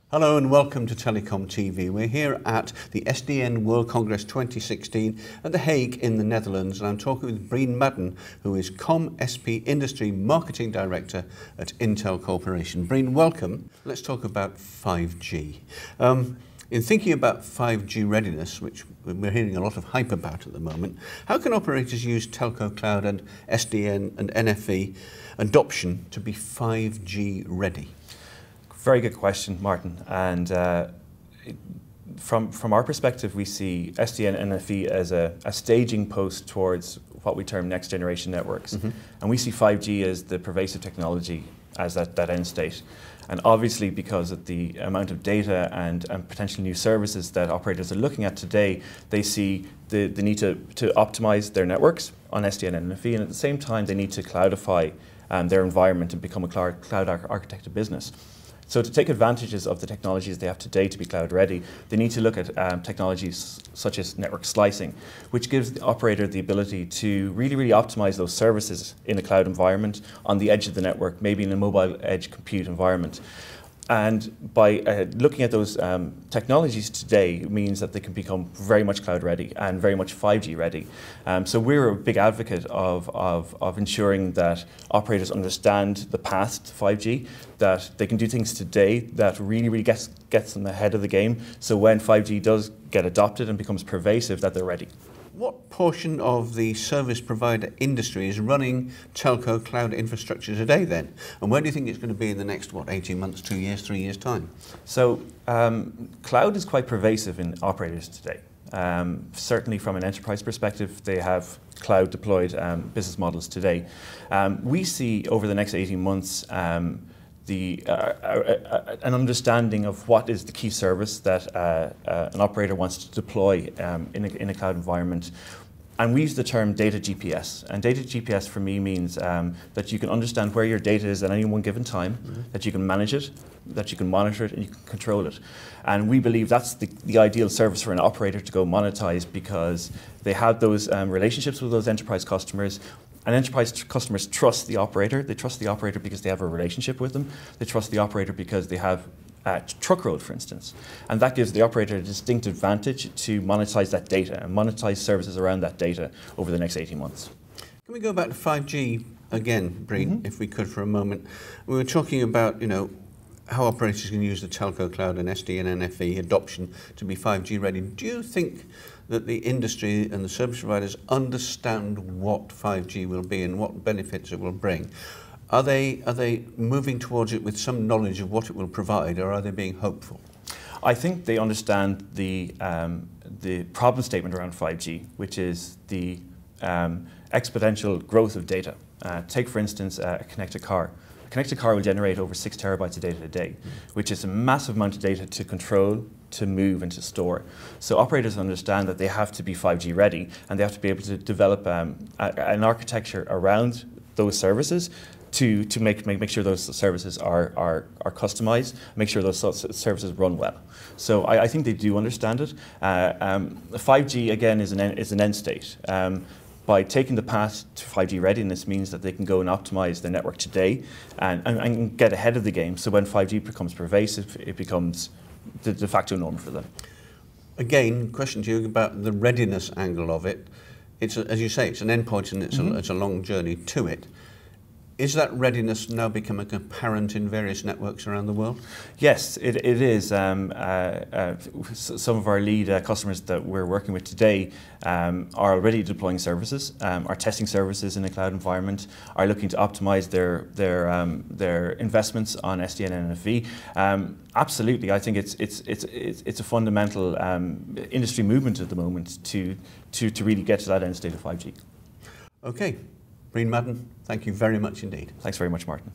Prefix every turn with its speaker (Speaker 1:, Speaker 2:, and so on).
Speaker 1: Hello and welcome to TelecomTV. We're here at the SDN World Congress 2016 at The Hague in the Netherlands, and I'm talking with Breen Madden, who is Com-SP Industry Marketing Director at Intel Corporation. Breen, welcome. Let's talk about 5G. In thinking about 5G readiness, which we're hearing a lot of hype about at the moment, how can operators use Telco Cloud and SDN and NFV adoption to be 5G ready?
Speaker 2: Very good question, Martin. And from our perspective, we see SDN and NFV as a staging post towards what we term next generation networks. And we see 5G as the pervasive technology as that end state. And obviously, because of the amount of data and potential new services that operators are looking at today, they see the need to optimize their networks on SDN and NFV, and at the same time, they need to cloudify their environment and become a cloud architected business. So to take advantages of the technologies they have today to be cloud ready, they need to look at technologies such as network slicing, which gives the operator the ability to really optimize those services in a cloud environment on the edge of the network, maybe in a mobile edge compute environment. And by looking at those technologies today means that they can become very much cloud ready and very much 5G ready. So we're a big advocate of ensuring that operators understand the path to 5G, that they can do things today that really gets them ahead of the game. So when 5G does get adopted and becomes pervasive, that they're ready.
Speaker 1: What portion of the service provider industry is running telco cloud infrastructure today then? And where do you think it's going to be in the next, 18 months, 2 years, 3 years' time?
Speaker 2: So cloud is quite pervasive in operators today. Certainly from an enterprise perspective, they have cloud deployed business models today. We see over the next 18 months an understanding of what is the key service that an operator wants to deploy in a cloud environment. And we use the term data GPS. And data GPS for me means that you can understand where your data is at any one given time, that you can manage it, that you can monitor it, and you can control it. And we believe that's the ideal service for an operator to go monetize, because they have those relationships with those enterprise customers. And enterprise customers trust the operator. They trust the operator because they have a relationship with them. They trust the operator because they have truck road, for instance. And that gives the operator a distinct advantage to monetize that data and monetize services around that data over the next 18 months.
Speaker 1: Can we go back to 5G again, Breen, if we could for a moment? We were talking about, how operators can use the Telco Cloud and SDN and NFV adoption to be 5G ready. Do you think that the industry and the service providers understand what 5G will be and what benefits it will bring? Are they moving towards it with some knowledge of what it will provide, or are they being hopeful?
Speaker 2: I think they understand the problem statement around 5G, which is the exponential growth of data. Take, for instance, a connected car. A connected car will generate over 6 terabytes of data a day, which is a massive amount of data to control, to move and to store. So operators understand that they have to be 5G ready, and they have to be able to develop an architecture around those services to make sure those services are customized, make sure those services run well. So I think they do understand it. 5G again is an end state. By taking the path to 5G readiness means that they can go and optimize their network today and get ahead of the game. So when 5G becomes pervasive, it becomes the de facto norm for them.
Speaker 1: Again, question to you about the readiness angle of it. As you say, it's an endpoint and it's a long journey to it. Is that readiness now becoming apparent in various networks around the world? Yes,
Speaker 2: it is. Some of our lead customers that we're working with today are already deploying services, are testing services in a cloud environment, are looking to optimize their investments on SDN and NFV. Absolutely, I think it's a fundamental industry movement at the moment to really get to that end state of 5G. Okay. Breen Madden, thank you very much indeed. Thanks very much, Martin.